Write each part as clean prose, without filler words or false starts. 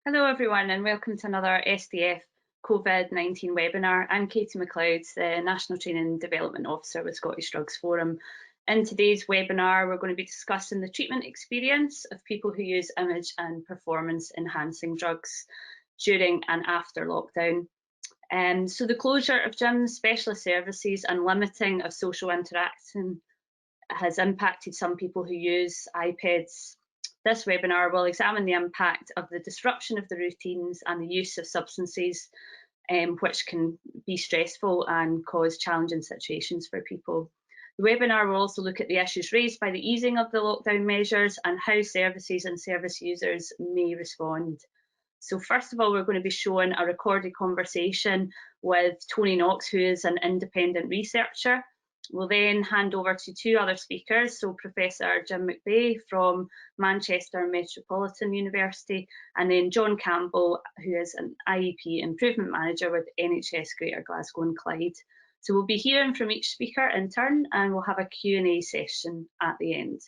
Hello everyone and welcome to another SDF COVID-19 webinar. I'm Katie McLeod, the National Training and Development Officer with Scottish Drugs Forum. In today's webinar, we're going to be discussing the treatment experience of people who use image and performance enhancing drugs during and after lockdown. So the closure of gyms, specialist services and limiting of social interaction has impacted some people who use IPEDs. This webinar will examine the impact of the disruption of the routines and the use of substances, which can be stressful and cause challenging situations for people. The webinar will also look at the issues raised by the easing of the lockdown measures and how services and service users may respond. So first of all, we're going to be showing a recorded conversation with Tony Knox, who is an independent researcher. We'll then hand over to two other speakers, so Professor Jim McVeigh from Manchester Metropolitan University, and then John Campbell, who is an IEP Improvement Manager with NHS Greater Glasgow and Clyde. So we'll be hearing from each speaker in turn, and we'll have a Q&A session at the end.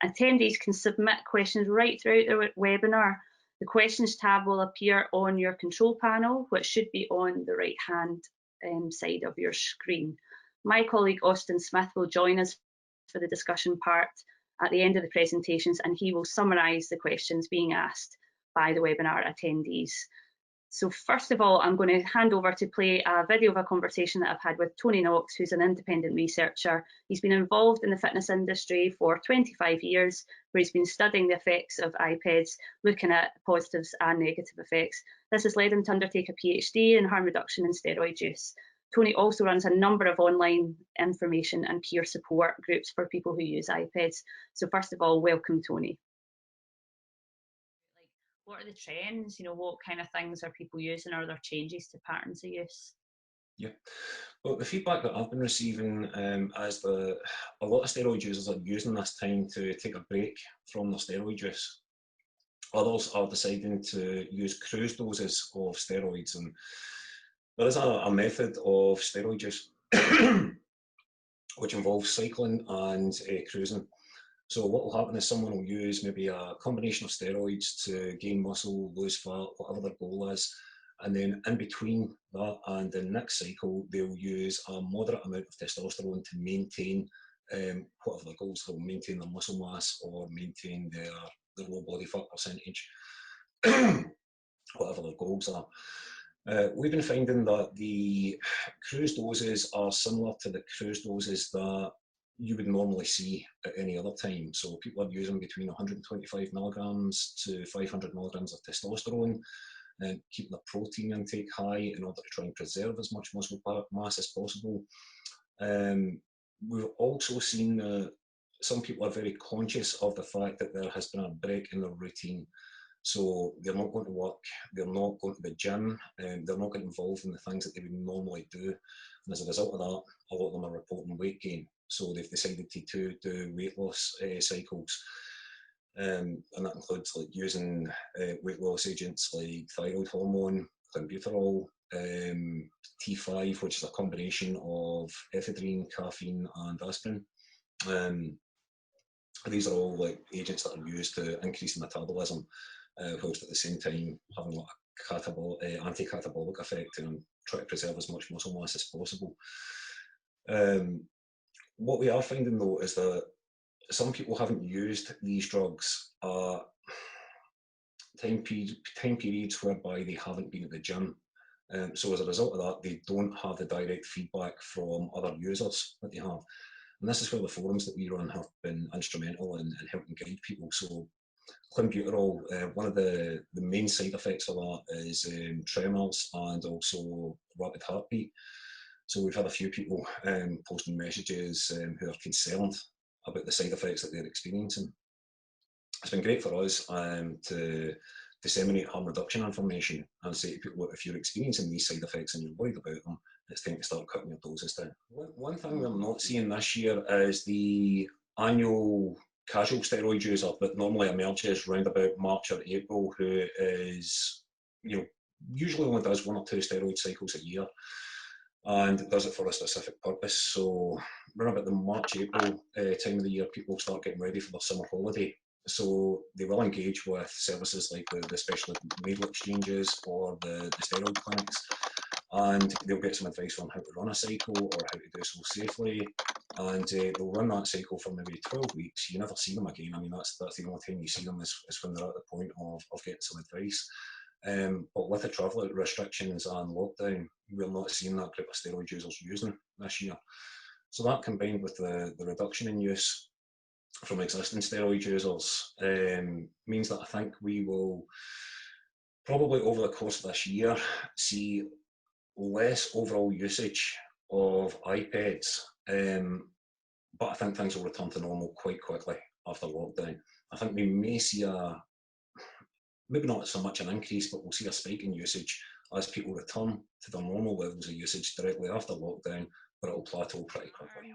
Attendees can submit questions right throughout the webinar. The questions tab will appear on your control panel, which should be on the right-hand side of your screen. My colleague Austin Smith will join us for the discussion part at the end of the presentations, and he will summarise the questions being asked by the webinar attendees. So first of all, I'm going to hand over to play a video of a conversation that I've had with Tony Knox, who's an independent researcher. He's been involved in the fitness industry for 25 years, where he's been studying the effects of IPEDs, looking at positives and negative effects. This has led him to undertake a PhD in harm reduction in steroid use. Tony also runs a number of online information and peer support groups for people who use IPEDs. So first of all, welcome, Tony. What are the trends? What kind of things are people using? Are there changes to patterns of use? Yeah, well, the feedback that I've been receiving is that a lot of steroid users are using this time to take a break from their steroid use. Others are deciding to use cruise doses of steroids, and there is a method of steroid use which involves cycling and cruising. So what will happen is someone will use maybe a combination of steroids to gain muscle, lose fat, whatever their goal is. And then in between that and the next cycle, they'll use a moderate amount of testosterone to maintain whatever their goals. They'll maintain their muscle mass or maintain their low body fat percentage, whatever their goals are. We've been finding that the cruise doses are similar to the cruise doses that you would normally see at any other time. So people are using between 125 milligrams to 500 milligrams of testosterone and keeping their protein intake high in order to try and preserve as much muscle mass as possible. We've also seen that some people are very conscious of the fact that there has been a break in their routine. So they're not going to work, they're not going to the gym, they're not getting involved in the things that they would normally do. And as a result of that, a lot of them are reporting weight gain. So they've decided to do weight loss cycles. And that includes like using weight loss agents like thyroid hormone, clenbuterol, T5, which is a combination of ephedrine, caffeine and aspirin. These are all like agents that are used to increase metabolism, whilst at the same time having like a anti-catabolic effect and try to preserve as much muscle mass as possible. What we are finding though is that some people haven't used these drugs at time periods whereby they haven't been at the gym. So as a result of that, they don't have the direct feedback from other users that they have. And this is where the forums that we run have been instrumental in helping guide people. So clenbuterol, one of the main side effects of that is tremors and also rapid heartbeat. So we've had a few people posting messages who are concerned about the side effects that they're experiencing. It's been great for us to disseminate harm reduction information and say to people, if you're experiencing these side effects and you're worried about them, it's time to start cutting your doses down. One thing we're not seeing this year is the annual casual steroid user that normally emerges around about March or April, who is, usually only does 1 or 2 steroid cycles a year and does it for a specific purpose. So around about the March, April time of the year, people start getting ready for their summer holiday So they will engage with services like the special needle exchanges or the steroid clinics, and they'll get some advice on how to run a cycle or how to do so safely. And they'll run that cycle for maybe 12 weeks. You never see them again. I mean, that's the only time you see them is when they're at the point of getting some advice. But with the travel restrictions and lockdown, we're not seeing that group of steroid users using this year. So that combined with the reduction in use from existing steroid users means that I think we will probably over the course of this year see less overall usage of IPEDs, but I think things will return to normal quite quickly after lockdown. I think we may see maybe not so much an increase, but we'll see a spike in usage as people return to their normal levels of usage directly after lockdown, but it'll plateau pretty quickly.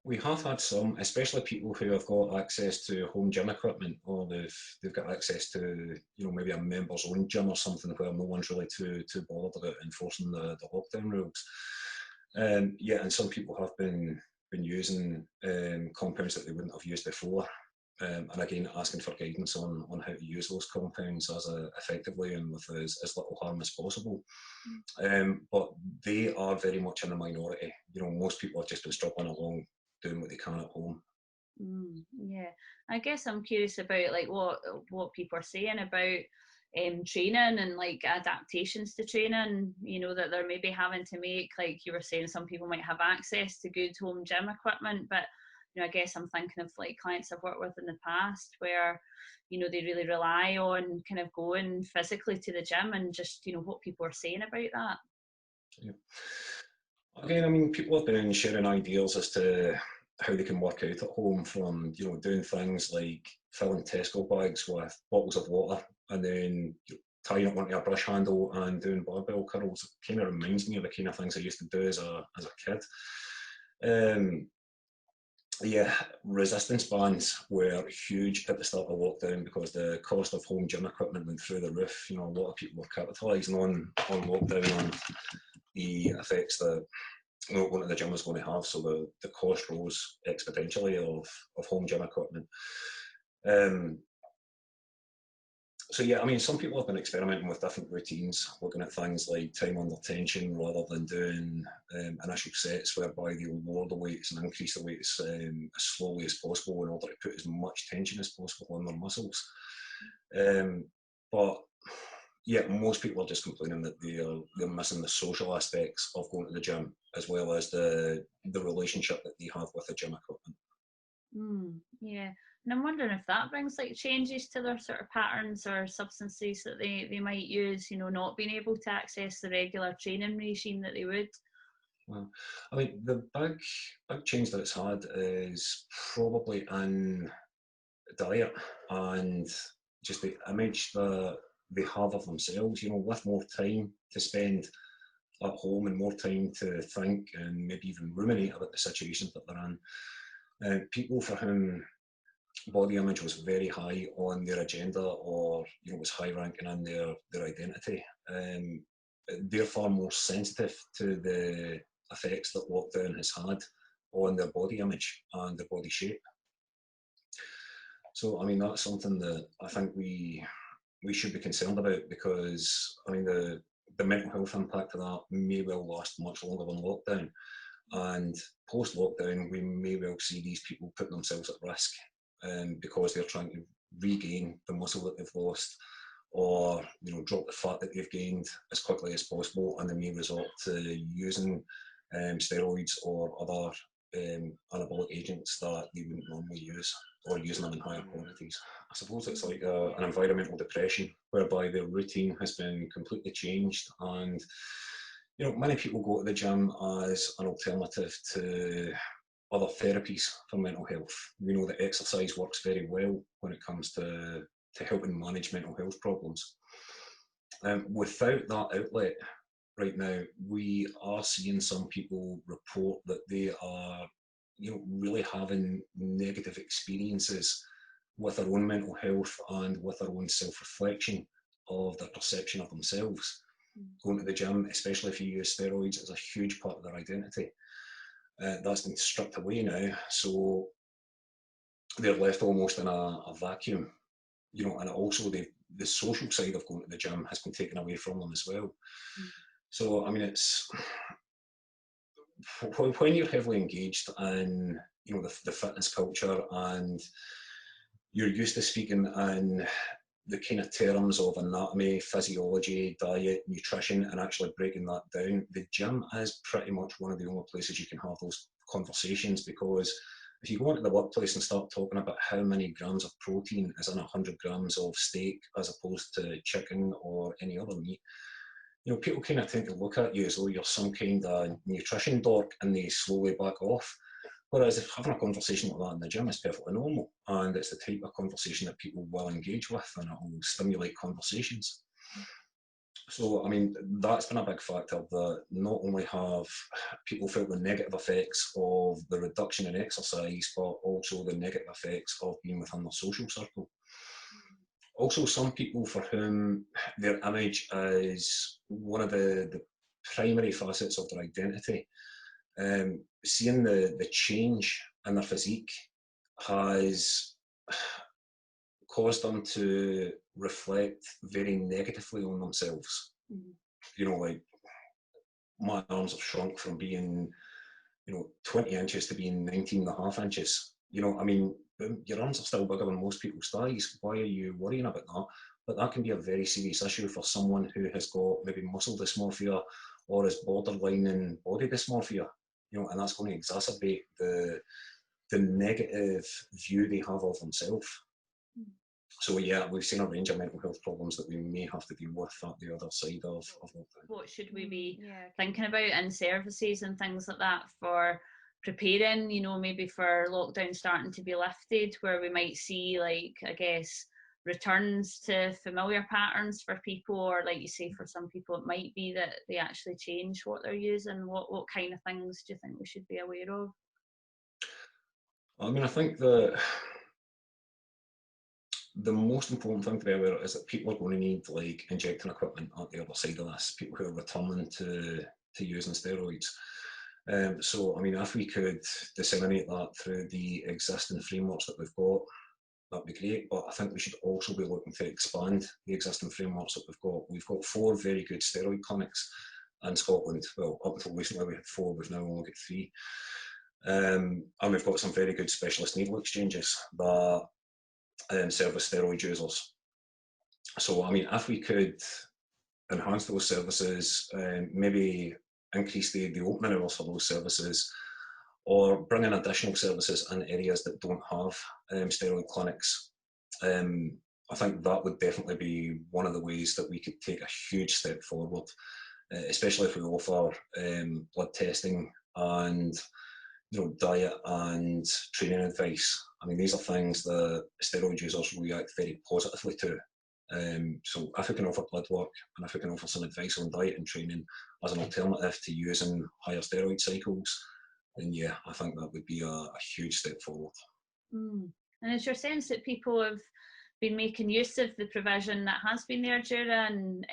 We have had some, especially people who have got access to home gym equipment, or they've got access to, you know, maybe a member's own gym or something where no one's really too bothered about enforcing the lockdown rules. Yeah, and some people have been using compounds that they wouldn't have used before. And again, asking for guidance on how to use those compounds as effectively and with as little harm as possible. But they are very much in the minority. You know, most people have just been struggling along, doing what they can at home. Yeah, I guess I'm curious about like what people are saying about training and like adaptations to training, you know, that they're maybe having to make. Like you were saying, some people might have access to good home gym equipment, but you know, I guess I'm thinking of like clients I've worked with in the past where, you know, they really rely on kind of going physically to the gym, and just, you know, what people are saying about that. Yeah. Again, I mean, people have been sharing ideas as to how they can work out at home, from, you know, doing things like filling Tesco bags with bottles of water and then tying it onto a brush handle and doing barbell curls. It kind of reminds me of the kind of things I used to do as a kid. Yeah, resistance bands were huge at the start of lockdown because the cost of home gym equipment went through the roof. You know, a lot of people were capitalising on lockdown and the effects that, you know, going to the gym was going to have. So the cost rose exponentially of home gym equipment. So yeah, I mean, some people have been experimenting with different routines, looking at things like time under tension rather than doing initial sets whereby they lower the weights and increase the weights as slowly as possible in order to put as much tension as possible on their muscles. But yeah, most people are just complaining that they're missing the social aspects of going to the gym, as well as the relationship that they have with the gym equipment. Yeah, and I'm wondering if that brings like changes to their sort of patterns or substances that they might use, you know, not being able to access the regular training regime that they would. Well, I mean, the big change that it's had is probably in diet and just the image that they have of themselves, you know, with more time to spend at home and more time to think and maybe even ruminate about the situations that they're in. People for whom body image was very high on their agenda, or, you know, was high ranking in their identity, they're far more sensitive to the effects that lockdown has had on their body image and their body shape. So, I mean, that's something that I think we should be concerned about, because, I mean, the mental health impact of that may well last much longer than lockdown. And post-lockdown, we may well see these people putting themselves at risk because they're trying to regain the muscle that they've lost, or, you know, drop the fat that they've gained as quickly as possible, and they may resort to using steroids or other anabolic agents that they wouldn't normally use, or using them in higher quantities. I suppose it's like an environmental depression, whereby their routine has been completely changed, and, you know, many people go to the gym as an alternative to other therapies for mental health. We know that exercise works very well when it comes to helping manage mental health problems. Without that outlet right now, we are seeing some people report that they are, you know, really having negative experiences with their own mental health and with their own self-reflection of their perception of themselves. Going to the gym, especially if you use steroids, is a huge part of their identity. That's been stripped away now. So they're left almost in a vacuum, you know, and also the social side of going to the gym has been taken away from them as well. So, I mean, it's when you're heavily engaged in, you know, the fitness culture, and you're used to speaking in the kind of terms of anatomy, physiology, diet, nutrition, and actually breaking that down, the gym is pretty much one of the only places you can have those conversations. Because if you go into the workplace and start talking about how many grams of protein is in 100 grams of steak as opposed to chicken or any other meat, you know, people kind of tend to look at you as though you're some kind of nutrition dork, and they slowly back off. Whereas if having a conversation like that in the gym is perfectly normal, and it's the type of conversation that people will engage with, and it will stimulate conversations. So, I mean, that's been a big factor, that not only have people felt the negative effects of the reduction in exercise, but also the negative effects of being within their social circle. Also, some people for whom their image is one of the primary facets of their identity, seeing the change in their physique has caused them to reflect very negatively on themselves. You know, like, my arms have shrunk from being, you know, 20 inches to being 19.5 inches. You know, I mean, your arms are still bigger than most people's thighs. Why are you worrying about that? But that can be a very serious issue for someone who has got maybe muscle dysmorphia or is borderline in body dysmorphia. You know, and that's going to exacerbate the negative view they have of themselves. So yeah, we've seen a range of mental health problems that we may have to deal with at the other side of lockdown. What should we be thinking about in services and things like that for preparing, you know, maybe for lockdown starting to be lifted, where we might see, like, I guess, returns to familiar patterns for people, or like you say, for some people it might be that they actually change what they're using. What kind of things do you think we should be aware of? I mean, I think the most important thing to be aware of is that people are going to need, like, injecting equipment at the other side of this, people who are returning to using steroids. So, I mean, if we could disseminate that through the existing frameworks that we've got, that'd be great. But I think we should also be looking to expand the existing frameworks that we've got. We've got 4 very good steroid clinics in Scotland. Well, up until recently we had 4, we've now only got 3. And we've got some very good specialist needle exchanges that service steroid users. So, I mean, if we could enhance those services, maybe increase the opening hours for those services, or bring in additional services in areas that don't have steroid clinics, I think that would definitely be one of the ways that we could take a huge step forward, especially if we offer blood testing and, you know, diet and training advice. I mean, these are things that steroid users react very positively to. So if we can offer blood work, and if we can offer some advice on diet and training as an alternative to using higher steroid cycles, then yeah, I think that would be a huge step forward. And is your sense that people have been making use of the provision that has been there during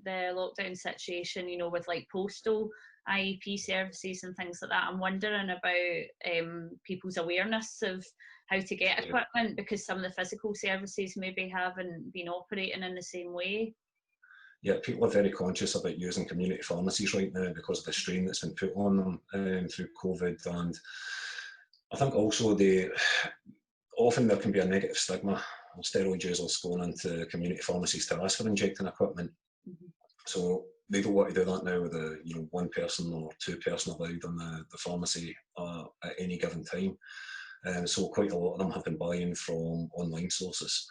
the lockdown situation, you know, with like postal IEP services and things like that? I'm wondering about people's awareness of how to get equipment, because some of the physical services maybe haven't been operating in the same way. Yeah, people are very conscious about using community pharmacies right now because of the strain that's been put on them through COVID. And I think also often there can be a negative stigma of steroid users going into community pharmacies to ask for injecting equipment. So they don't want to do that now with a, you know, 1 person or 2 person allowed in the pharmacy at any given time. So quite a lot of them have been buying from online sources.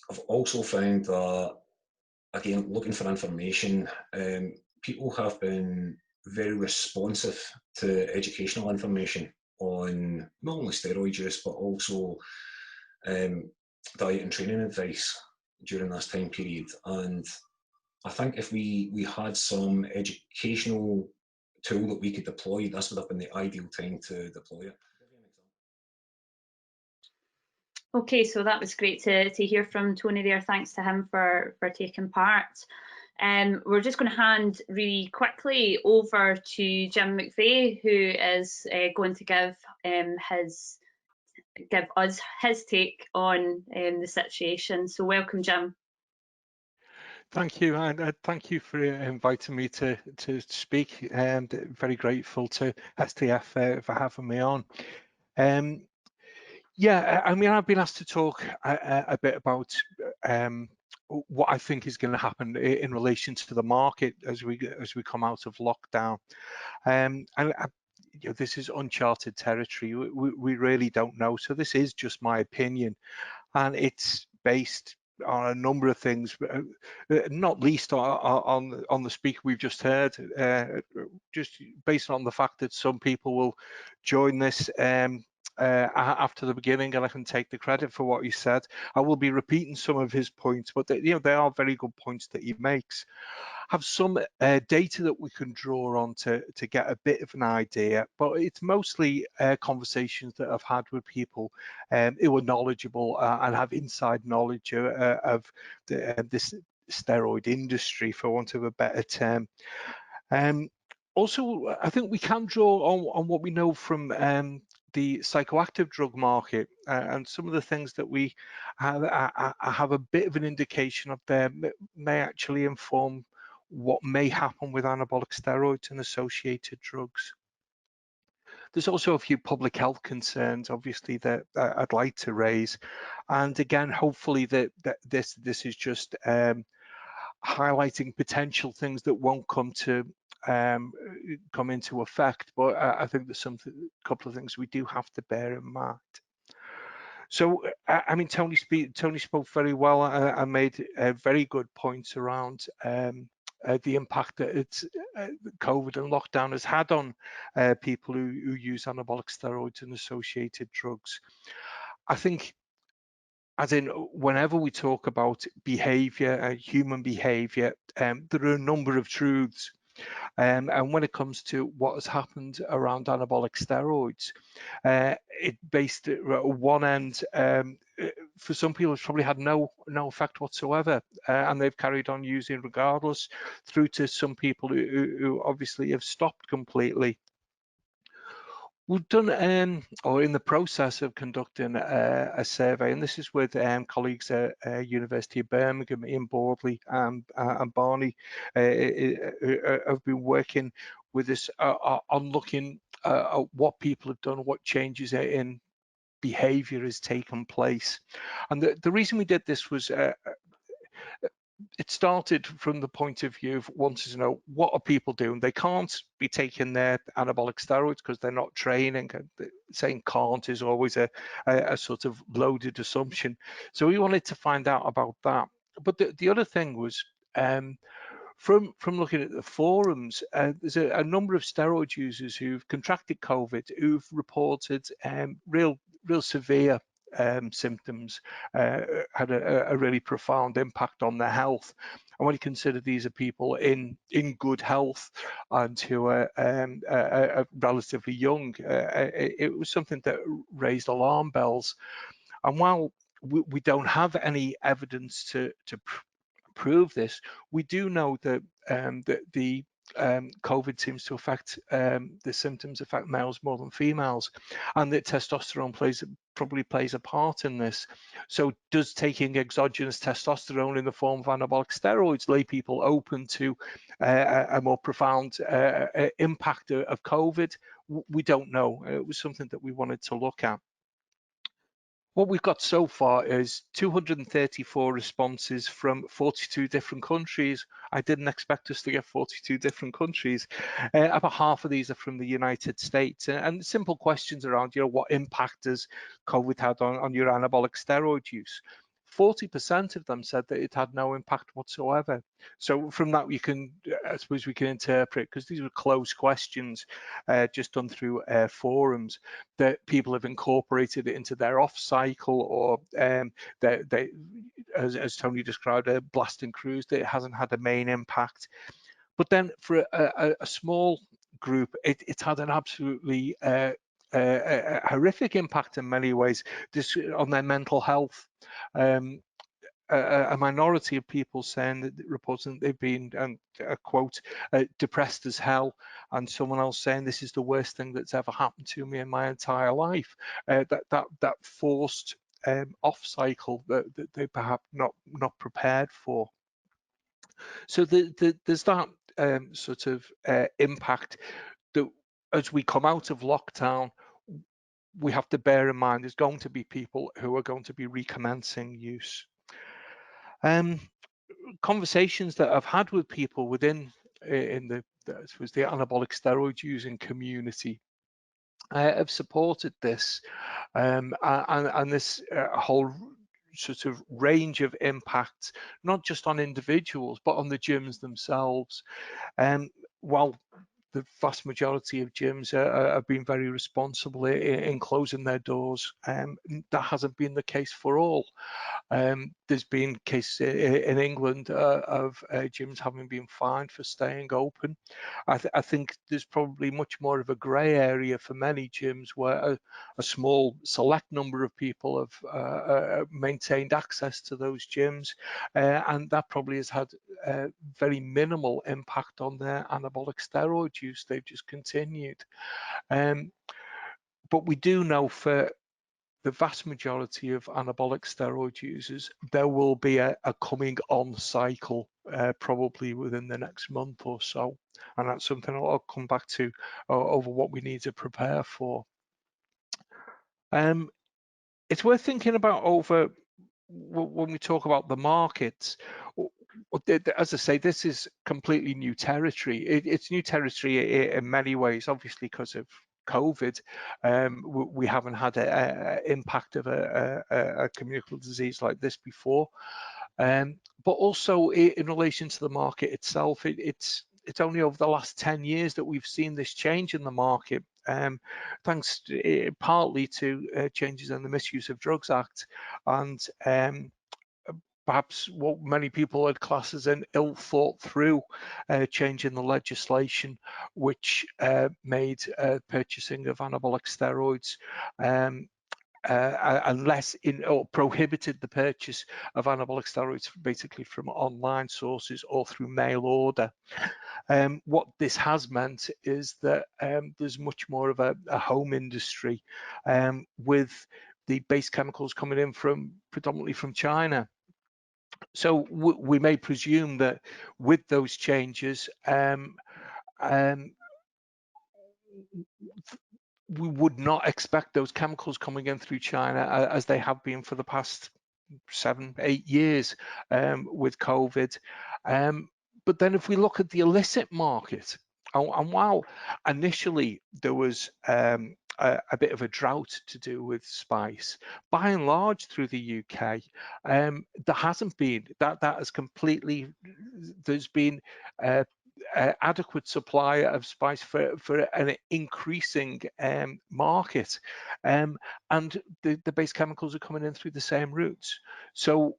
I've also found that, again, looking for information, people have been very responsive to educational information on not only steroid use, but also diet and training advice during this time period. And I think if we had some educational tool that we could deploy, this would have been the ideal time to deploy it. Okay, so that was great to hear from Tony there. Thanks to him for taking part. We're just going to hand really quickly over to Jim McVeigh, who is going to give us his take on the situation. So welcome, Jim. Thank you, and thank you for inviting me to speak. And very grateful to SDF for having me on. Yeah, I mean, I've been asked to talk a bit about what I think is going to happen in relation to the market as we come out of lockdown. And you know, this is uncharted territory. We really don't know. So this is just my opinion, and it's based on a number of things, not least on the speaker we've just heard, just based on the fact that some people will join this after the beginning, and I can take the credit for what he said. I will be repeating some of his points, but they are very good points that he makes. Have some data that we can draw on to get a bit of an idea, but it's mostly conversations that I've had with people who are knowledgeable and have inside knowledge of this steroid industry, for want of a better term. Also, I think we can draw on what we know from the psychoactive drug market, and some of the things that we have a bit of an indication of there may actually inform what may happen with anabolic steroids and associated drugs. There's also a few public health concerns, obviously, that I'd like to raise, and again, hopefully that this is just highlighting potential things that won't come into effect. But I think there's a couple of things we do have to bear in mind. So, I mean, Tony spoke very well and made very good points around the impact that COVID and lockdown has had on people who use anabolic steroids and associated drugs. I think, as in, whenever we talk about behavior, human behavior, there are a number of truths. And when it comes to what has happened around anabolic steroids, it based at one end, for some people it's probably had no effect whatsoever, and they've carried on using regardless, through to some people who obviously have stopped completely. We've done, or in the process of conducting a survey, and this is with colleagues at University of Birmingham, Ian Bordley and Barney, have been working with us on looking at what people have done, what changes in behaviour has taken place. And the reason we did this was it started from the point of view of wanting to know, what are people doing? They can't be taking their anabolic steroids because they're not training. Saying can't is always a sort of loaded assumption. So we wanted to find out about that. But the other thing was, from looking at the forums, there's a number of steroid users who've contracted COVID, who've reported real severe symptoms, had a really profound impact on their health. And when you consider these are people in good health and who are relatively young, it was something that raised alarm bells. And while we don't have any evidence to prove this, we do know that the COVID seems to affect, the symptoms affect males more than females, and that testosterone probably plays a part in this. So does taking exogenous testosterone in the form of anabolic steroids lay people open to a more profound impact of COVID? We don't know. It was something that we wanted to look at. What we've got so far is 234 responses from 42 different countries. I didn't expect us to get 42 different countries. About half of these are from the United States, and simple questions around, what impact has COVID had on your anabolic steroid use? 40% of them said that it had no impact whatsoever. So from that, I suppose we can interpret, because these were closed questions just done through forums, that people have incorporated it into their off cycle, or they, as Tony described, a blasting cruise, that it hasn't had a main impact. But then for a small group, it's had an absolutely a horrific impact in many ways, on their mental health. a minority of people saying that, reporting that they've been, and a quote, depressed as hell, and someone else saying this is the worst thing that's ever happened to me in my entire life. That forced off cycle that they perhaps not prepared for. So there's that sort of impact that as we come out of lockdown, we have to bear in mind there's going to be people who are going to be recommencing use. Conversations that I've had with people within the anabolic steroid using community have supported this, and this whole sort of range of impacts, not just on individuals but on the gyms themselves. While the vast majority of gyms have been very responsible in closing their doors, that hasn't been the case for all. There's been cases in England of gyms having been fined for staying open. I think there's probably much more of a grey area for many gyms where a small select number of people have maintained access to those gyms, and that probably has had very minimal impact on their anabolic steroid use. They've just continued. But we do know for the vast majority of anabolic steroid users, there will be a coming on cycle probably within the next month or so. And that's something I'll come back to over what we need to prepare for. It's worth thinking about over when we talk about the markets. As I say, this is completely new territory. It's new territory in many ways, obviously because of COVID. We haven't had an impact of a communicable disease like this before, but also in relation to the market itself, it's only over the last 10 years that we've seen this change in the market, thanks partly to changes in the Misuse of Drugs Act, and perhaps what many people had classed as an ill thought through change in the legislation, which made purchasing of anabolic steroids unless or prohibited the purchase of anabolic steroids basically from online sources or through mail order. What this has meant is that there's much more of a home industry with the base chemicals coming in predominantly from China. So we may presume that with those changes, we would not expect those chemicals coming in through China as they have been for the past 7-8 years with COVID. But then if we look at the illicit market, and while initially there was a bit of a drought to do with spice, by and large through the UK, there hasn't been that has completely, there's been adequate supply of spice for an increasing market, and the base chemicals are coming in through the same routes. So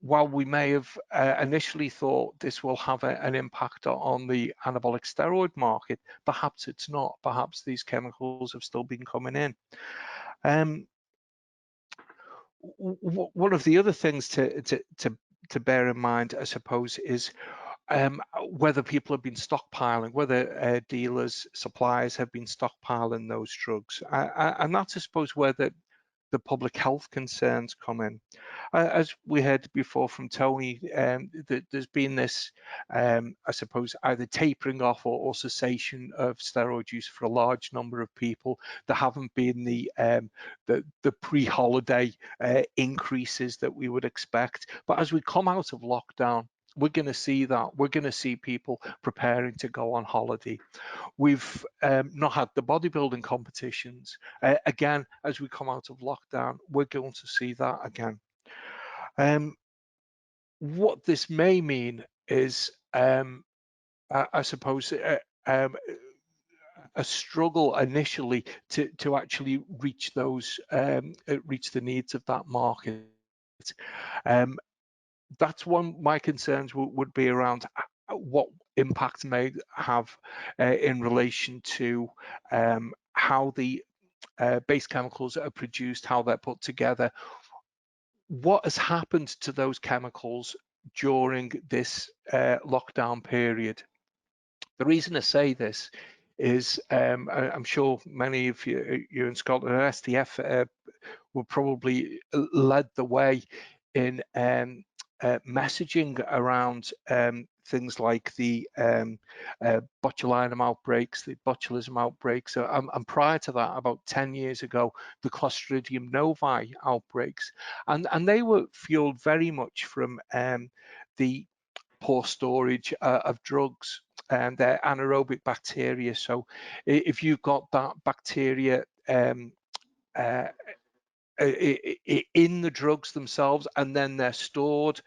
while we may have initially thought this will have an impact on the anabolic steroid market, perhaps it's not. Perhaps these chemicals have still been coming in. One of the other things to bear in mind, I suppose, is whether people have been stockpiling, whether dealers, suppliers have been stockpiling those drugs. And that's, I suppose, where the public health concerns come in. As we heard before from Tony, there's been this, I suppose, either tapering off or cessation of steroid use for a large number of people. There haven't been the pre-holiday increases that we would expect. But as we come out of lockdown, we're going to see that. We're going to see people preparing to go on holiday. We've not had the bodybuilding competitions. Again, as we come out of lockdown, we're going to see that again. What this may mean is, I suppose, a struggle initially to actually reach those, reach the needs of that market. That's one my concerns would be around what impact may have in relation to how the base chemicals are produced, how they're put together, what has happened to those chemicals during this lockdown period? The reason I say this is I'm sure many of you in Scotland, SDF will probably led the way in messaging around things like the botulinum outbreaks, the botulism outbreaks, and prior to that, about 10 years ago, the Clostridium novae outbreaks, and they were fueled very much from the poor storage of drugs and they're anaerobic bacteria. So if you've got that bacteria in the drugs themselves and then they're stored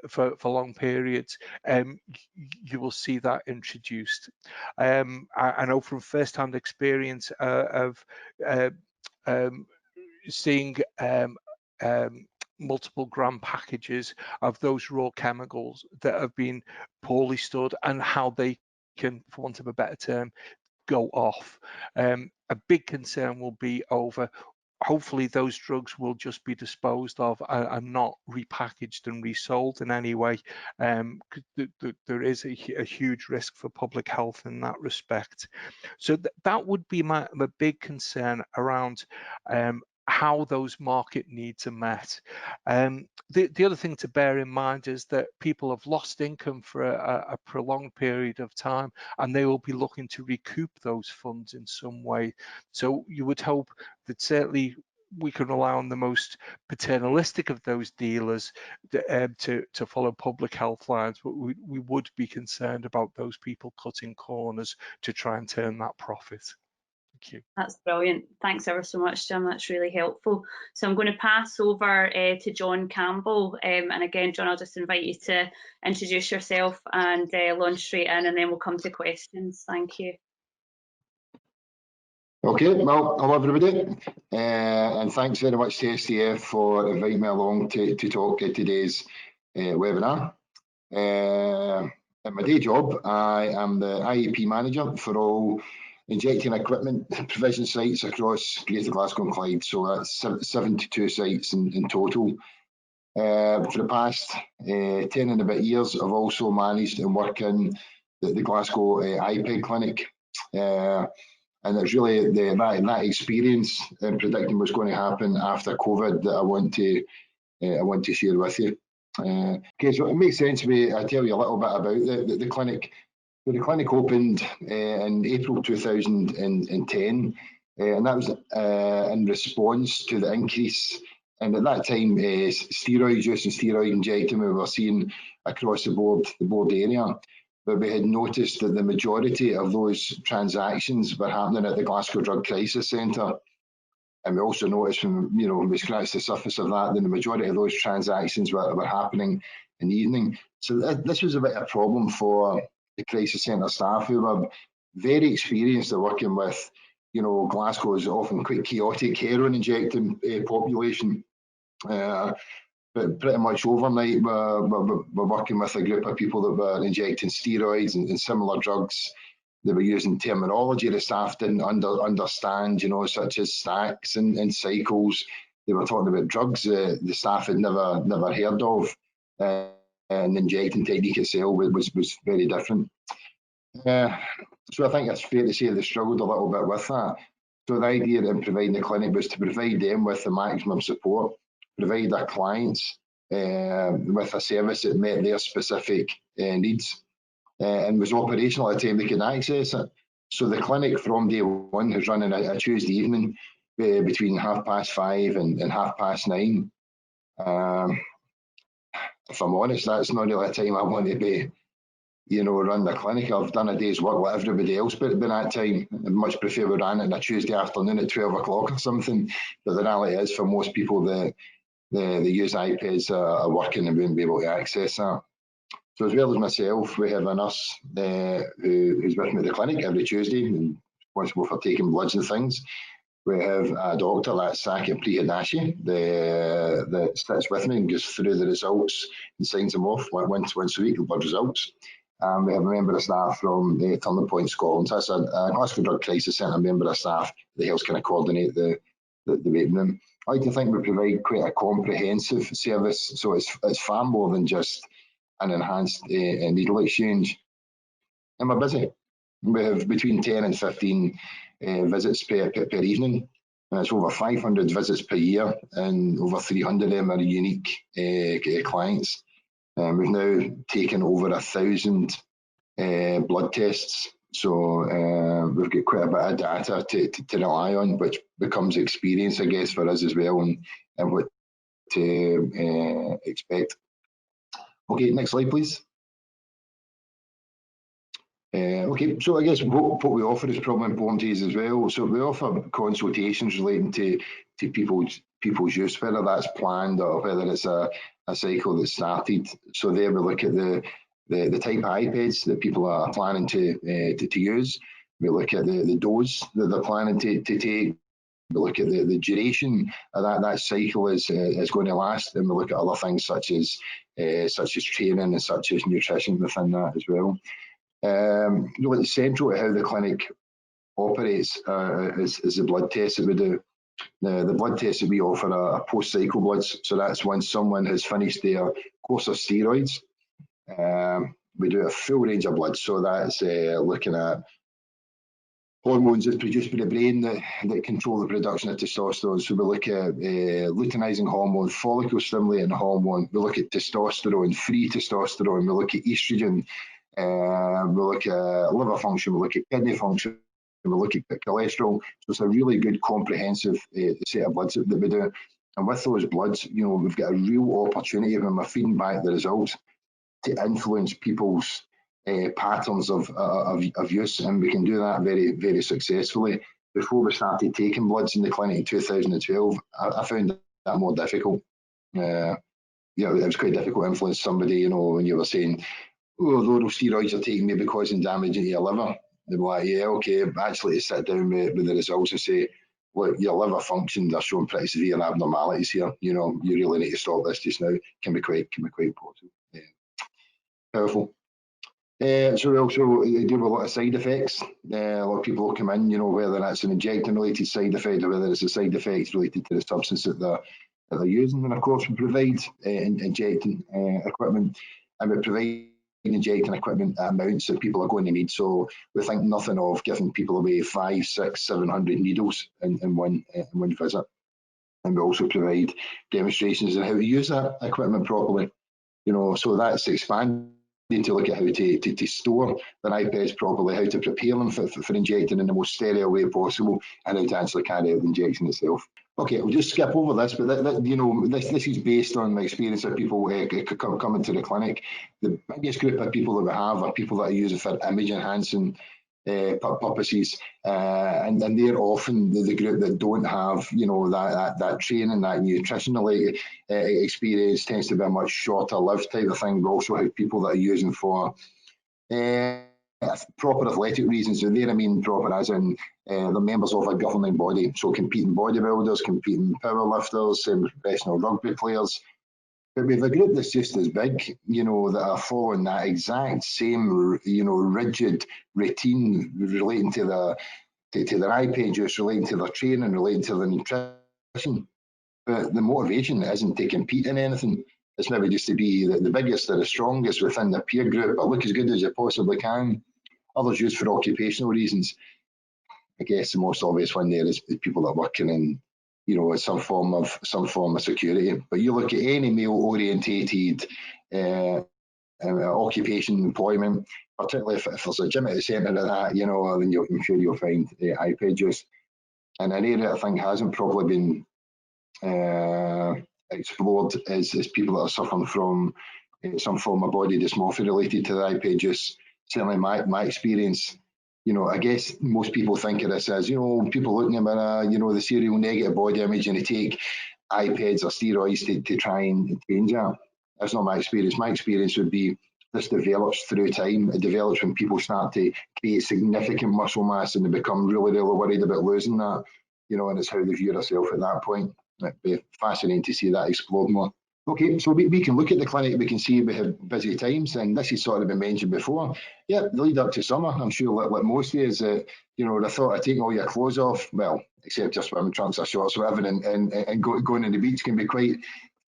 for long periods, you will see that introduced. I know from first-hand experience of seeing multiple gram packages of those raw chemicals that have been poorly stored and how they can, for want of a better term, go off. A big concern will be over, hopefully those drugs will just be disposed of and not repackaged and resold in any way. There is a huge risk for public health in that respect. So that would be my big concern around how those market needs are met. The other thing to bear in mind is that people have lost income for a prolonged period of time, and they will be looking to recoup those funds in some way. So you would hope that certainly we can rely on the most paternalistic of those dealers to follow public health lines, but we would be concerned about those people cutting corners to try and turn that profit. Thank you. That's brilliant. Thanks ever so much, Jim. That's really helpful. So I'm going to pass over to John Campbell. And again, John, I'll just invite you to introduce yourself and launch straight in, and then we'll come to questions. Thank you. Okay, well, hello everybody, and thanks very much to SDF for inviting me along to talk at today's webinar. At my day job, I am the IPED Manager for all injecting equipment provision sites across Greater Glasgow and Clyde, so that's 72 sites in total. For the past 10 and a bit years, I've also managed and worked in the Glasgow IPED clinic. And it's really that experience in predicting what's going to happen after COVID that I want to share with you. Okay, so it makes sense I tell you a little bit about the clinic. So the clinic opened in April 2010, and that was in response to the increase. And at that time, steroid use and steroid injecting we were seeing across the board area. But we had noticed that the majority of those transactions were happening at the Glasgow Drug Crisis Centre. And we also noticed when we scratched the surface of that, then the majority of those transactions were happening in the evening. So this was a bit of a problem for the crisis centre staff, who were very experienced at working with, Glasgow's often quite chaotic heroin injecting population. But pretty much overnight, we're working with a group of people that were injecting steroids and similar drugs. They were using terminology the staff didn't understand, such as stacks and cycles. They were talking about drugs the staff had never heard of, and the injecting technique itself was very different. So I think it's fair to say they struggled a little bit with that. So the idea in providing the clinic was to provide them with the maximum support, provide our clients with a service that met their specific needs and was operational at the time they could access it. So the clinic from day one is running a Tuesday evening between 5:30 and 9:30. If I'm honest, that's not really a time I want to be, run the clinic. I've done a day's work like everybody else, but by that time, I'd much prefer we ran it on a Tuesday afternoon at 12 o'clock or something. But the reality is, for most people, they use IPEDs are working and wouldn't be able to access that. So as well as myself, we have a nurse who's with me at the clinic every Tuesday and responsible for taking bloods and things. We have a doctor, that's Sakit Prihadashi, that sits with me and goes through the results and signs them off once a week, the blood results. We have a member of staff from Turning Point Scotland. So that's a Glasgow Drug Crisis Centre member of staff that helps kind of coordinate the waiting room. I like to think we provide quite a comprehensive service, so it's far more than just an enhanced needle exchange. And we're busy. We have between 10 and 15 visits per evening. And it's over 500 visits per year, and over 300 of them are unique clients. We've now taken over 1,000 blood tests, so we've got quite a bit of data to rely on, which becomes experience, I guess, for us as well, and what to expect. Okay, next slide, please. Okay, so I guess what we offer is probably important to you as well. So we offer consultations relating to people's use, whether that's planned or whether it's a cycle that's started. So there we look at the type of IPEDs that people are planning to use. We look at the dose that they're planning to take. We look at the duration of that cycle is going to last, and we look at other things such as training and such as nutrition within that as well. Really central to how the clinic operates is the blood tests that we do. The blood tests that we offer are post-cycle bloods, so that's when someone has finished their course of steroids. We do a full range of blood, so that's looking at hormones that's produced by the brain that control the production of testosterone. So we look at luteinizing hormone, follicle stimulating hormone, we look at testosterone, free testosterone, we look at estrogen, we look at liver function, we look at kidney function, we look at cholesterol. So it's a really good comprehensive set of bloods that we do. And with those bloods, you know, we've got a real opportunity when we're feeding back the results to influence people's patterns of use, and we can do that very, very successfully. Before we started taking bloods in the clinic in 2012, I found that more difficult. You know, it was quite difficult to influence somebody, you know, when you were saying, oh, the oral steroids are taking maybe causing damage in your liver. They'd be like, yeah, okay, but actually to sit down with the results and say, look, your liver functions are showing pretty severe abnormalities here. You know, you really need to stop this just now. Can be quite positive. Yeah. Powerful. So we also deal with a lot of side effects. A lot of people will come in, you know, whether that's an injecting related side effect or whether it's a side effect related to the substance that they're using. And of course, we provide injecting equipment, and we provide injecting equipment amounts that people are going to need. So we think nothing of giving people away 500, 600, 700 needles in one visit. And we also provide demonstrations on how to use that equipment properly. You know, so that's expanding to look at how to store their IPEDs properly, how to prepare them for injecting in the most sterile way possible, and how to actually carry out the injection itself. Okay, we'll just skip over this, but you know, this is based on the experience of people coming to the clinic. The biggest group of people that we have are people that are using for image enhancing purposes, and they're often the group that don't have, you know, that training, that nutritional experience. Tends to be a much shorter lived type of thing. We also have people that are using for proper athletic reasons, and there I mean proper as in the members of a governing body, so competing bodybuilders, competing powerlifters, professional rugby players. But we have a group that's just as big, you know, that are following that exact same, you know, rigid routine relating to their IPED use, relating to their training, relating to their nutrition. But the motivation isn't to compete in anything. It's maybe just to be the biggest or the strongest within the peer group, but look as good as you possibly can. Others use for occupational reasons. I guess the most obvious one there is people that are working in, you know, some form of security. But you look at any male-orientated occupation, employment, particularly if there's a gym at the centre of that, you know, then I'm sure you'll find IPED use. And an area I think hasn't probably been explored is people that are suffering from some form of body dysmorphia related to the IPED use. Certainly my experience, you know, I guess most people think of this as, you know, people looking at, you know, the serial negative body image and they take IPEDs or steroids to try and change that. That's not my experience. My experience would be this develops through time. It develops when people start to create significant muscle mass and they become really, really worried about losing that, you know, and it's how they view themselves at that point. It'd be fascinating to see that explode more. Okay, so we can look at the clinic, we can see we have busy times, and this has sort of been mentioned before. Yeah, the lead up to summer, I'm sure like most days, you know, the thought of taking all your clothes off, well, except your swim trunks or shorts, whatever, and going on the beach can be quite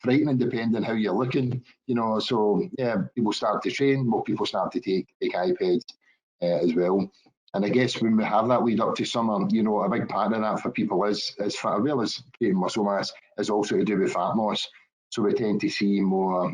frightening depending how you're looking, you know. So yeah, people start to train, more people start to take IPEDs as well. And I guess when we have that lead up to summer, you know, a big part of that for people is fat, as well as muscle mass, is also to do with fat loss. So we tend to see more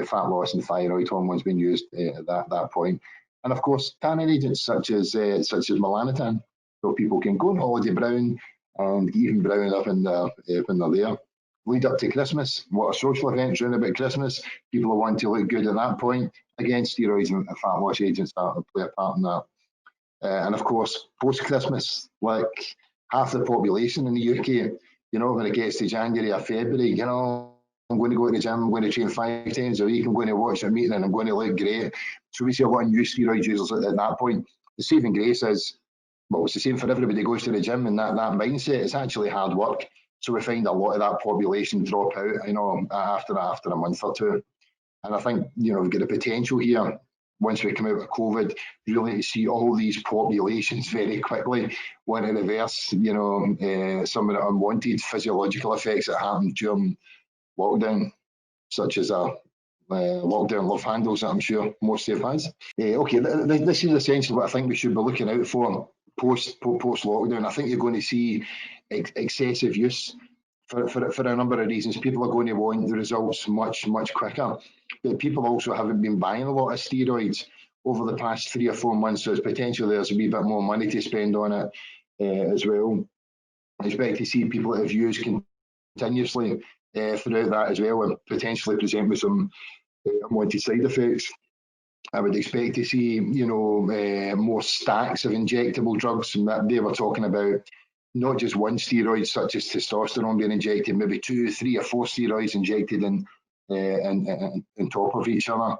fat loss and thyroid hormones being used at that point. And of course, tanning agents such as melanotan, so people can go on holiday brown and even brown up in when they're there. Lead up to Christmas, what are social events around about Christmas? People want to look good at that point. Again, steroids and fat loss agents start to play a part in that. And of course, post-Christmas, like half the population in the UK, you know, when it gets to January or February, you know, I'm going to go to the gym, I'm going to train 5 times a week, I'm going to watch a meeting and I'm going to look great. So we see a lot of new steroid users at that point. The saving grace is, well, it's the same for everybody who goes to the gym, and that mindset is actually hard work. So we find a lot of that population drop out, you know, after a month or two. And I think, you know, we've got the potential here, once we come out of COVID, really to see all these populations very quickly want to reverse, you know, some of the unwanted physiological effects that happen during lockdown, such as lockdown love handles that I'm sure most of us. Okay, this is essentially what I think we should be looking out for post lockdown. I think you're going to see excessive use for a number of reasons. People are going to want the results much quicker, but people also haven't been buying a lot of steroids over the past 3 or 4 months, so it's potentially there's a wee bit more money to spend on it as well. I expect to see people that have used continuously throughout that as well, and potentially present with some unwanted side effects. I would expect to see, you know, more stacks of injectable drugs, and that they were talking about not just one steroid such as testosterone being injected, maybe 2, 3 or 4 steroids injected in top of each other.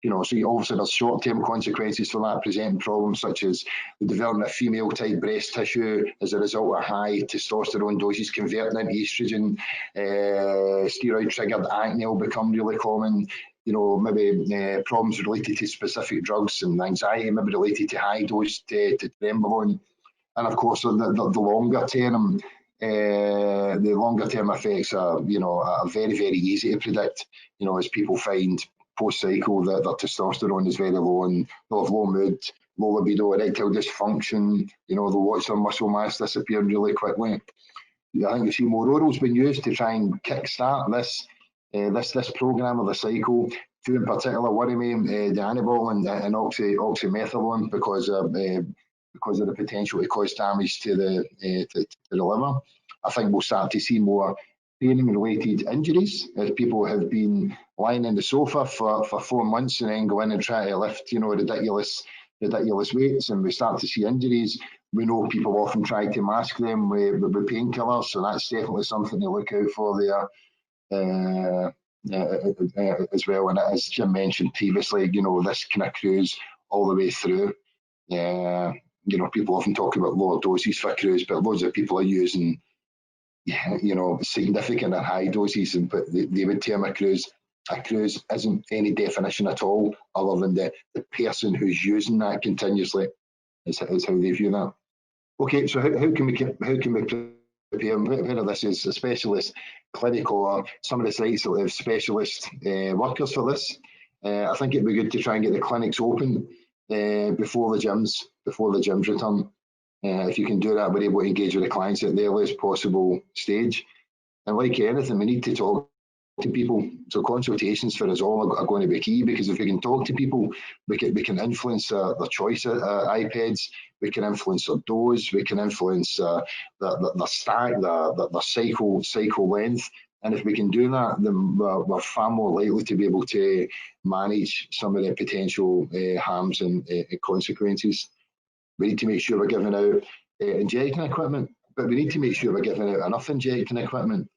You know, so obviously there's short-term consequences for that, presenting problems such as the development of female-type breast tissue as a result of high testosterone doses converting into estrogen. Steroid-triggered acne will become really common. You know, maybe problems related to specific drugs and anxiety, maybe related to high-dose trenbolone. And of course, the longer term effects are, you know, are very easy to predict. You know, as people find post-cycle that their testosterone is very low and they'll have low mood, low libido, erectile dysfunction. You know, they'll watch their muscle mass disappear really quickly. I think you see more orals being used to try and kickstart this program of the cycle. 2 in particular worry me, the Anabol and oxymethylone, because of the potential to cause damage to the liver. I think we'll start to see more training-related injuries as people have been lying in the sofa for 4 months and then go in and try to lift, you know, ridiculous weights, and we start to see injuries. We know people often try to mask them with painkillers, so that's definitely something to look out for there as well. And as Jim mentioned previously, you know, this kind of cruise all the way through. You know, people often talk about lower doses for cruise, but loads of people are using, you know, significant and high doses, but they would term a cruise. A cruise isn't any definition at all, other than the person who's using that continuously is how they view that. Okay, so how can we prepare? Whether this is a specialist clinic or some of the sites that have specialist workers for this, I think it'd be good to try and get the clinics open before the gyms return. If you can do that, we're able to engage with the clients at the earliest possible stage. And like anything, we need to talk to people. So consultations for us all are going to be key, because if we can talk to people, we can influence their choice of IPEDs, we can influence their dose, we can influence the stack, the cycle length. And if we can do that, then we're far more likely to be able to manage some of the potential harms and consequences. We need to make sure we're giving out injecting equipment, but we need to make sure we're giving out enough injecting equipment.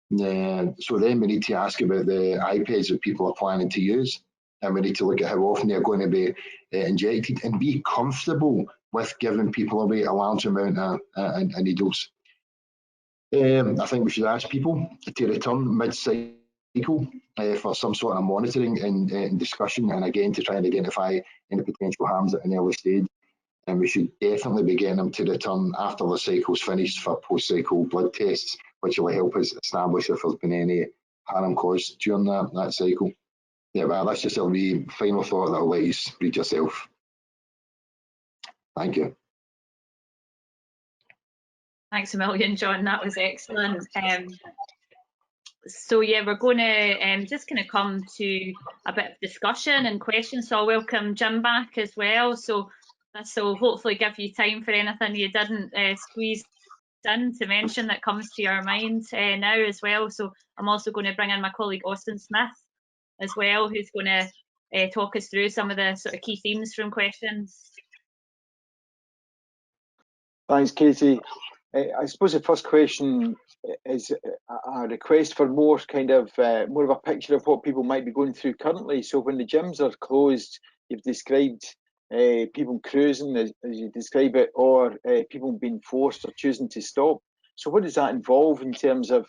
So then we need to ask about the IPEDs that people are planning to use, and we need to look at how often they're going to be injected, and be comfortable with giving people away a large amount of needles. I think we should ask people to return mid-cycle for some sort of monitoring and discussion, and again to try and identify any potential harms at an early stage. and we should definitely be getting them to return after the cycle's finished for post-cycle blood tests, which will help us establish if there's been any harm caused during that cycle. Yeah, well, that's just a wee final thought that I'll let you read yourself. Thank you. Thanks a million, John. That was excellent. So yeah, we're going to just kind of come to a bit of discussion and questions. So I'll welcome Jim back as well. So this will hopefully give you time for anything you didn't squeeze in to mention that comes to your mind now as well. So I'm also going to bring in my colleague Austin Smith as well, who's going to talk us through some of the sort of key themes from questions. Thanks, Katie. I suppose the first question is a request for more kind of more of a picture of what people might be going through currently. So when the gyms are closed, you've described people cruising, as you describe it, or people being forced or choosing to stop. So what does that involve in terms of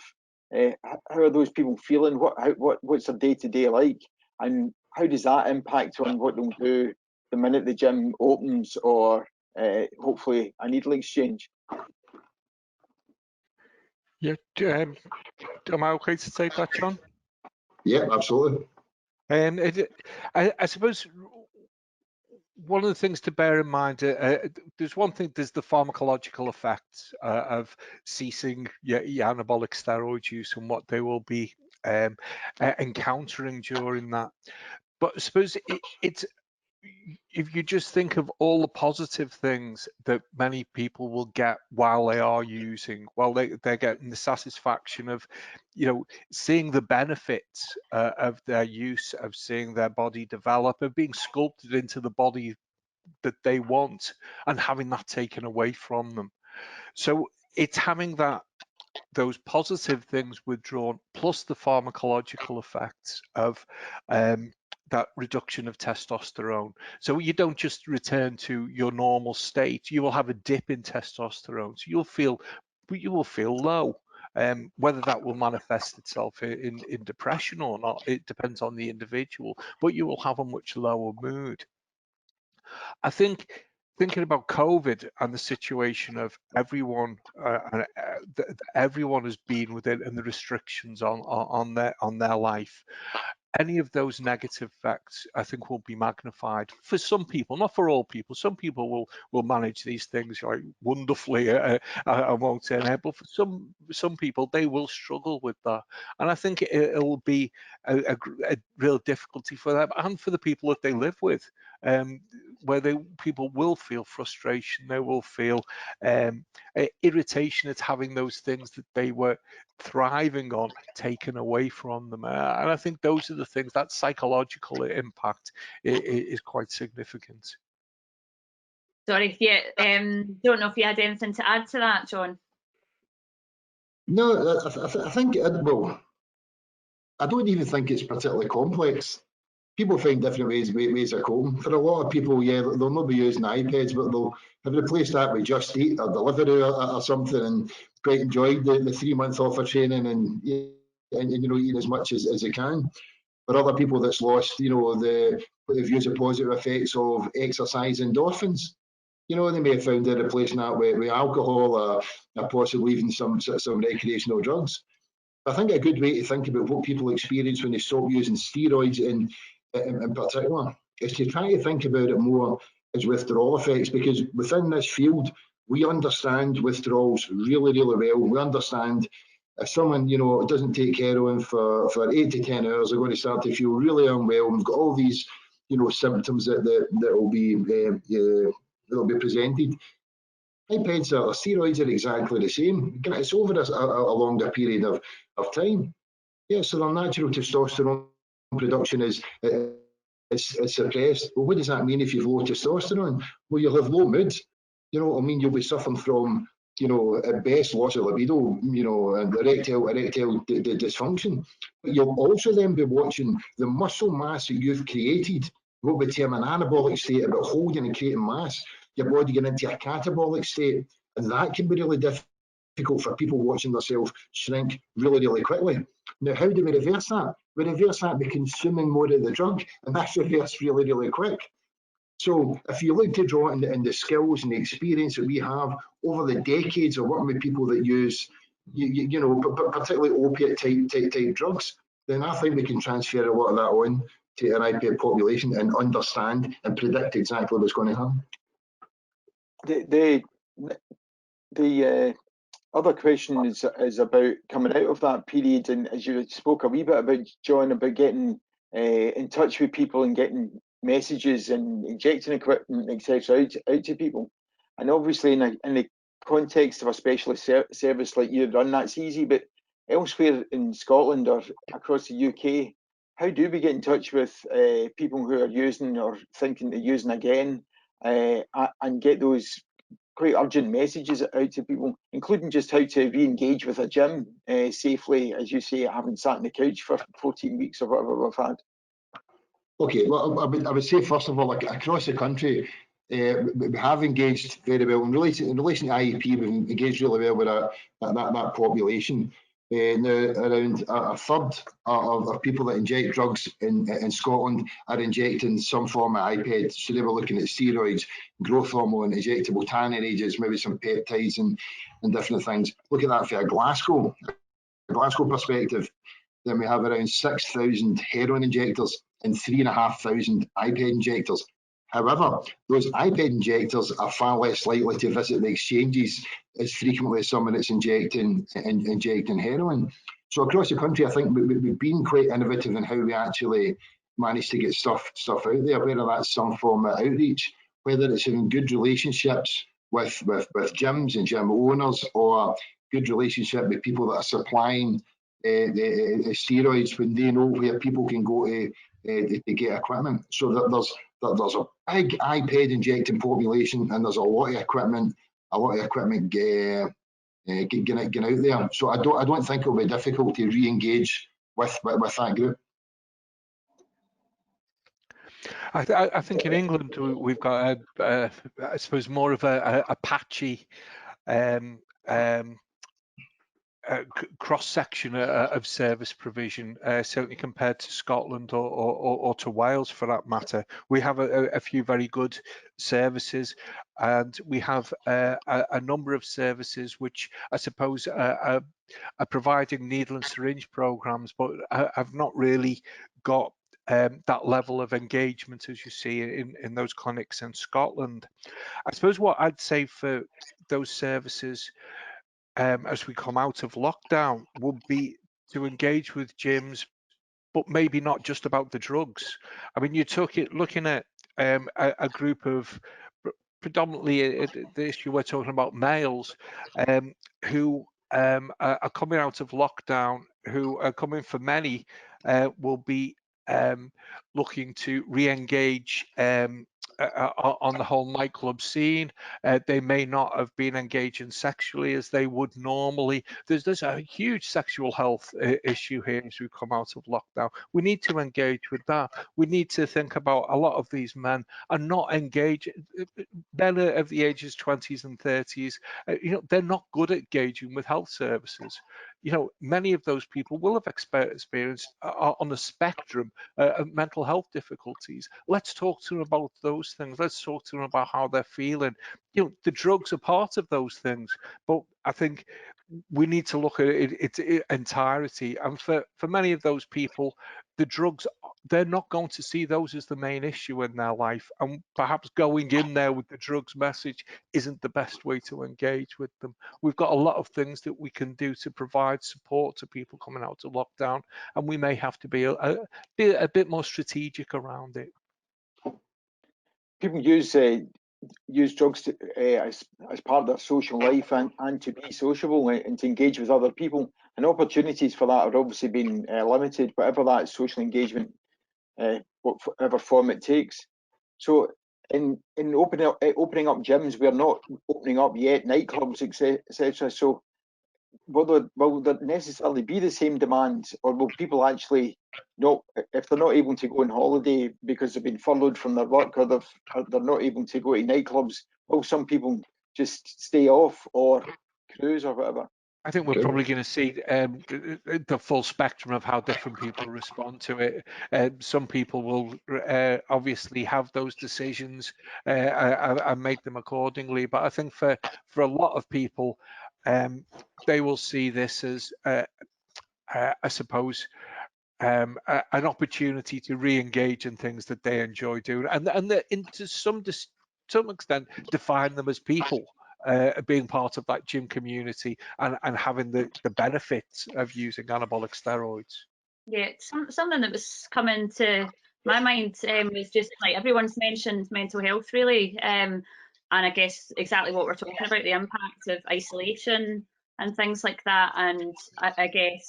how are those people feeling? What's their day-to-day like? And how does that impact on what they'll do the minute the gym opens, or hopefully a needle exchange? Yeah, am I okay to take that, John? Yeah, absolutely. And I suppose one of the things to bear in mind, there's one thing, there's the pharmacological effects of ceasing your anabolic steroid use and what they will be encountering during that. But I suppose it's, if you just think of all the positive things that many people will get while they are using, while they're getting the satisfaction of, seeing the benefits of their use, of seeing their body develop, of being sculpted into the body that they want, and having that taken away from them. So it's having those positive things withdrawn, plus the pharmacological effects of that reduction of testosterone. So you don't just return to your normal state, you will have a dip in testosterone. So you will feel low. Whether that will manifest itself in depression or not, it depends on the individual, but you will have a much lower mood. I think thinking about COVID and the situation of everyone, everyone has been within, and the restrictions on their life, any of those negative effects, I think, will be magnified for some people, not for all people. Some people will manage these things like wonderfully. I won't say that, but for some people, they will struggle with that, and I think it will be a real difficulty for them and for the people that they live with, where people will feel frustration, they will feel irritation at having those things that they were thriving on taken away from them. And I think those are the things, that psychological impact is quite significant. Sorry, yeah, don't know if you had anything to add to that, John. No, I think, well, I don't even think it's particularly complex. People find different ways of coping. For a lot of people, yeah, they'll not be using IPEDs, but they'll have replaced that with Just Eat or Deliveroo or something, and quite enjoyed the 3 months off of training and eat as much as they can. For other people, that's lost, they've used the positive effects of exercise endorphins. They may have found they're replacing that with alcohol or possibly even some recreational drugs. I think a good way to think about what people experience when they stop using steroids in particular is to try to think about it more as withdrawal effects, because within this field, we understand withdrawals really, really well. We understand if someone, doesn't take heroin for 8 to 10 hours, they're going to start to feel really unwell. We've got all these, symptoms that will be presented. IPEDs or steroids are exactly the same. It's over a longer period of time. Yeah, so their natural testosterone production is suppressed. Well, what does that mean if you've low testosterone? Well, you'll have low mood. You'll be suffering from, at best, loss of libido, and erectile dysfunction. But you'll also then be watching the muscle mass that you've created, what we term an anabolic state, about holding and creating mass. Your body getting into a catabolic state, and that can be really difficult for people watching themselves shrink really, really quickly. Now, how do we reverse that? We reverse that by consuming more of the drug, and that's reversed really, really quick. So if you look to draw in the skills and the experience that we have over the decades of working with people that use, you know, particularly opiate type drugs, then I think we can transfer a lot of that on to an IPED population and understand and predict exactly what's going to happen. The other question is about coming out of that period, and as you spoke a wee bit about, John, about getting in touch with people and getting messages and injecting equipment, etc., out to people. And obviously, in the context of a specialist service like you run, that's easy. But elsewhere in Scotland or across the UK, how do we get in touch with people who are using or thinking of using again, and get those quite urgent messages out to people, including just how to re-engage with a gym safely, as you say, having sat on the couch for 14 weeks or whatever we've had? Okay, well, I would say first of all, like across the country, we have engaged very well in relation to IEP. We've engaged really well with that population. Now, around a third of people that inject drugs in Scotland are injecting some form of IPED. So they were looking at steroids, growth hormone, injectable tannin agents, maybe some peptides and different things. Look at that for a Glasgow perspective. Then we have around 6,000 heroin injectors and 3,500 IPED injectors. However, those IPED injectors are far less likely to visit the exchanges as frequently as someone that's injecting heroin. So across the country, I think we've been quite innovative in how we actually manage to get stuff out there, whether that's some form of outreach, whether it's having good relationships with gyms and gym owners, or good relationship with people that are supplying the steroids when they know where people can go to get equipment. So that there's a big IPED injecting population, and there's a lot of equipment getting out there. So I don't think it'll be difficult to re-engage with that group. I think in England we've got I suppose more of a patchy cross-section of service provision, certainly compared to Scotland or to Wales for that matter. We have a few very good services, and we have a number of services which I suppose are providing needle and syringe programs, but have not really got that level of engagement as you see in those clinics in Scotland. I suppose what I'd say for those services as we come out of lockdown would be to engage with gyms, but maybe not just about the drugs. I mean, looking at a group of predominantly the issue we're talking about males who are coming out of lockdown, who are coming for many will be looking to re-engage on the whole nightclub scene. They may not have been engaging sexually as they would normally. There's a huge sexual health issue here as we come out of lockdown. We need to engage with that. We need to think about a lot of these men are not engaged. Men of the ages 20s and 30s, you know, they're not good at engaging with health services. You know, many of those people will have experienced on the spectrum of mental health difficulties. Let's talk to them about those things. Let's talk to them about how they're feeling. You know, the drugs are part of those things, but I think we need to look at its entirety. And for many of those people, the drugs, they're not going to see those as the main issue in their life. And perhaps going in there with the drugs message isn't the best way to engage with them. We've got a lot of things that we can do to provide support to people coming out of lockdown, and we may have to be a bit more strategic around it. People use drugs to, as part of their social life and to be sociable and to engage with other people. And opportunities for that are obviously being limited, whatever that social engagement, whatever form it takes. So in opening up gyms, we're not opening up yet nightclubs, etc. So will there necessarily be the same demand, or will people actually not, if they're not able to go on holiday because they've been furloughed from their work, or they're not able to go to nightclubs, will some people just stay off or cruise or whatever? I think we're Okay. probably going to see the full spectrum of how different people respond to it. Some people will obviously have those decisions and make them accordingly. But I think for a lot of people, they will see this as, I suppose, an opportunity to re-engage in things that they enjoy doing, and to some extent define them as people. Being part of that gym community and having the benefits of using anabolic steroids. Yeah, something that was coming to my mind was just like everyone's mentioned mental health really, and I guess exactly what we're talking about, the impact of isolation and things like that. And I guess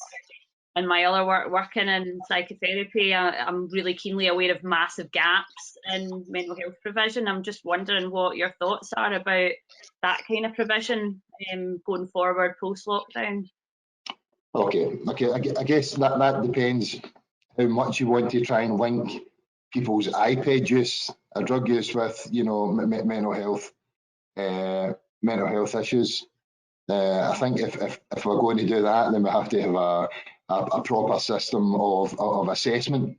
in my other work, working in psychotherapy, I'm really keenly aware of massive gaps in mental health provision. I'm just wondering what your thoughts are about that kind of provision going forward post-lockdown. Okay. I guess that depends how much you want to try and link people's IPED use or drug use with, you know, mental health issues. I think if we're going to do that, then we have to have a proper system of assessment,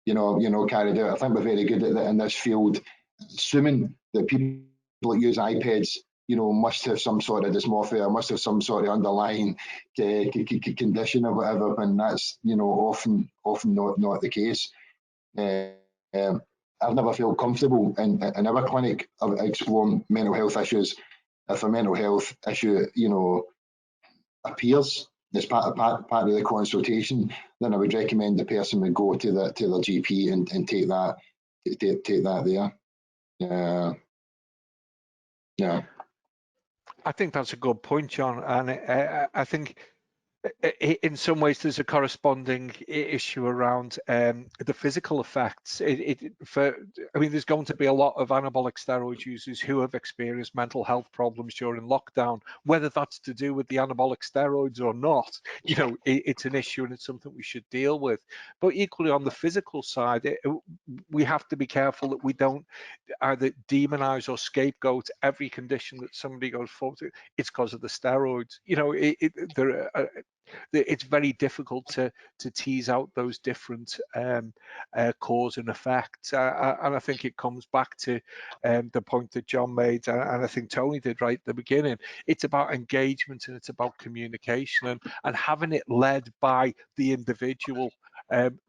you know, carried out. I think we're very good at that in this field, assuming that people that use IPEDs, you know, must have some sort of dysmorphia, must have some sort of underlying condition or whatever, and that's, you know, often not the case. I've never felt comfortable in our clinic of exploring mental health issues. If a mental health issue, you know, appears as part of the consultation, then I would recommend the person would go to their GP and take that there. Yeah. I think that's a good point, John, and I think in some ways there's a corresponding issue around the physical effects. I mean, there's going to be a lot of anabolic steroid users who have experienced mental health problems during lockdown, whether that's to do with the anabolic steroids or not. You know, it's an issue and it's something we should deal with. But equally on the physical side, we have to be careful that we don't either demonize or scapegoat every condition that somebody goes forward to. It's because of the steroids. You know, it's very difficult to tease out those different cause and effects, and I think it comes back to the point that John made, and I think Tony did right at the beginning. It's about engagement and it's about communication and having it led by the individual.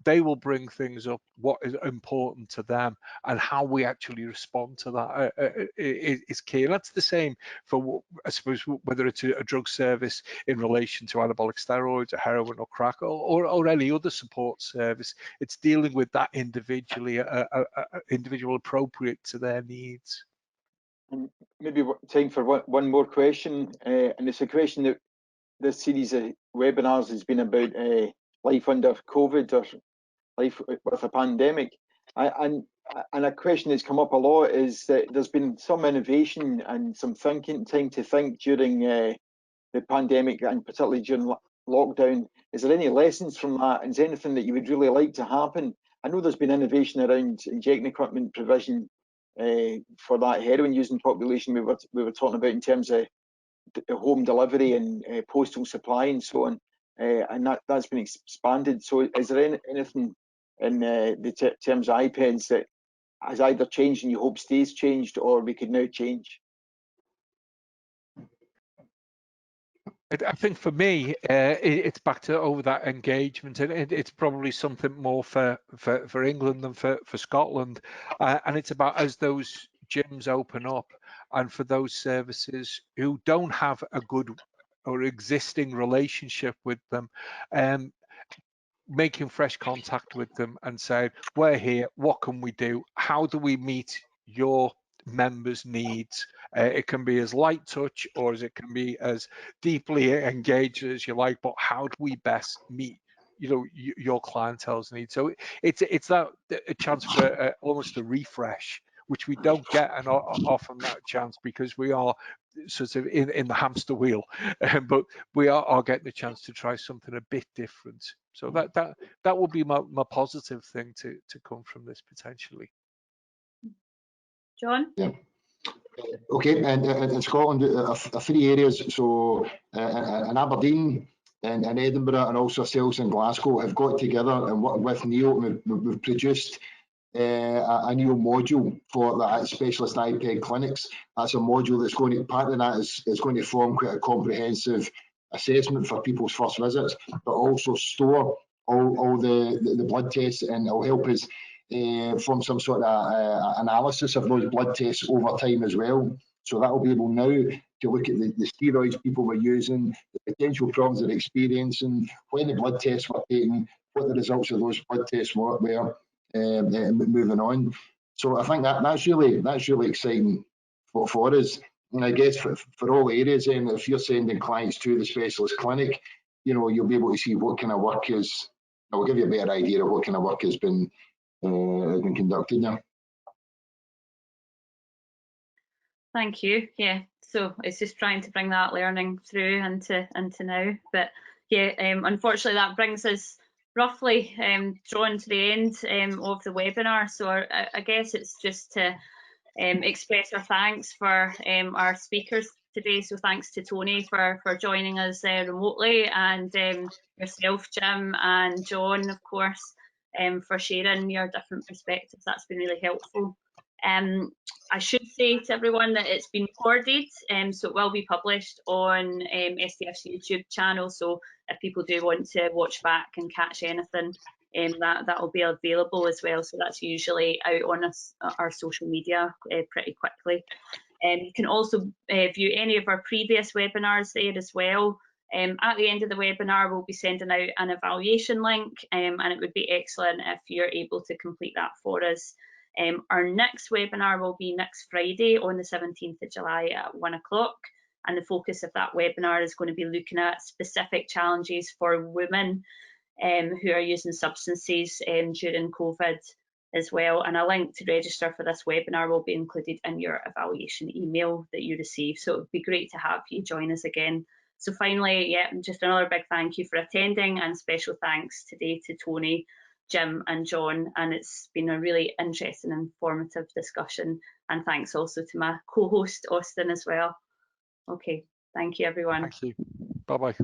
They will bring things up, what is important to them, and how we actually respond to that is key. And that's the same for, I suppose, whether it's a drug service in relation to anabolic steroids or heroin or crack or any other support service. It's dealing with that individually, individual appropriate to their needs. And maybe time for one more question, and it's a question that this series of webinars has been about life under COVID or life with a pandemic. And a question that's come up a lot is that there's been some innovation and some time to think during the pandemic, and particularly during lockdown. Is there any lessons from that? Is there anything that you would really like to happen? I know there's been innovation around injecting equipment provision for that heroin using population we were talking about in terms of home delivery and postal supply and so on, and that's been expanded. So is there anything in the terms of IPEDs that has either changed and you hope stays changed, or we could now change? I think for me, it's back to over that engagement, and it's probably something more for England than for Scotland, and it's about, as those gyms open up, and for those services who don't have a good or existing relationship with them, making fresh contact with them and saying, we're here, what can we do? How do we meet your members' needs? It can be as light touch or as it can be as deeply engaged as you like, but how do we best meet, you know, your clientele's needs? So it's that a chance for almost a refresh, which we don't get often that chance, because we are sort of in the hamster wheel, but we are getting a chance to try something a bit different. So that will be my positive thing to come from this potentially. John? Yeah. Okay, and in Scotland, 3 areas, so in Aberdeen, in Edinburgh, and also ourselves in Glasgow have got together and with NEO, we've produced a NEO module for the specialist IPED clinics. That's a module that's going to, part of that is going to form quite a comprehensive assessment for people's first visits, but also store all the blood tests, and it'll help us form some sort of analysis of those blood tests over time as well. So that will be able now to look at the steroids people were using, the potential problems they're experiencing, when the blood tests were taken, what the results of those blood tests were moving on. So I think that's really exciting for us. And I guess for all areas, and if you're sending clients to the specialist clinic, you know, you'll be able to see what kind of work is. I'll give you a better idea of what kind of work has been conducted now. Thank you. Yeah, so it's just trying to bring that learning through into now. But yeah, unfortunately that brings us roughly drawn to the end of the webinar. So I guess it's just to express our thanks for our speakers today. So thanks to Tony for joining us remotely, and yourself, Jim, and John, of course, for sharing your different perspectives. That's been really helpful. I should say to everyone that it's been recorded, so it will be published on SDF's YouTube channel. So if people do want to watch back and catch anything, that will be available as well. So that's usually out on our social media pretty quickly. You can also view any of our previous webinars there as well. At the end of the webinar, we'll be sending out an evaluation link, and it would be excellent if you're able to complete that for us. Our next webinar will be next Friday on the 17th of July at 1 o'clock. And the focus of that webinar is going to be looking at specific challenges for women who are using substances during COVID as well. And a link to register for this webinar will be included in your evaluation email that you receive. So it would be great to have you join us again. So finally, yeah, just another big thank you for attending, and special thanks today to Tony, Jim and John, and it's been a really interesting and informative discussion. And thanks also to my co-host Austin as well. Okay, thank you everyone. Thank you. Bye-bye.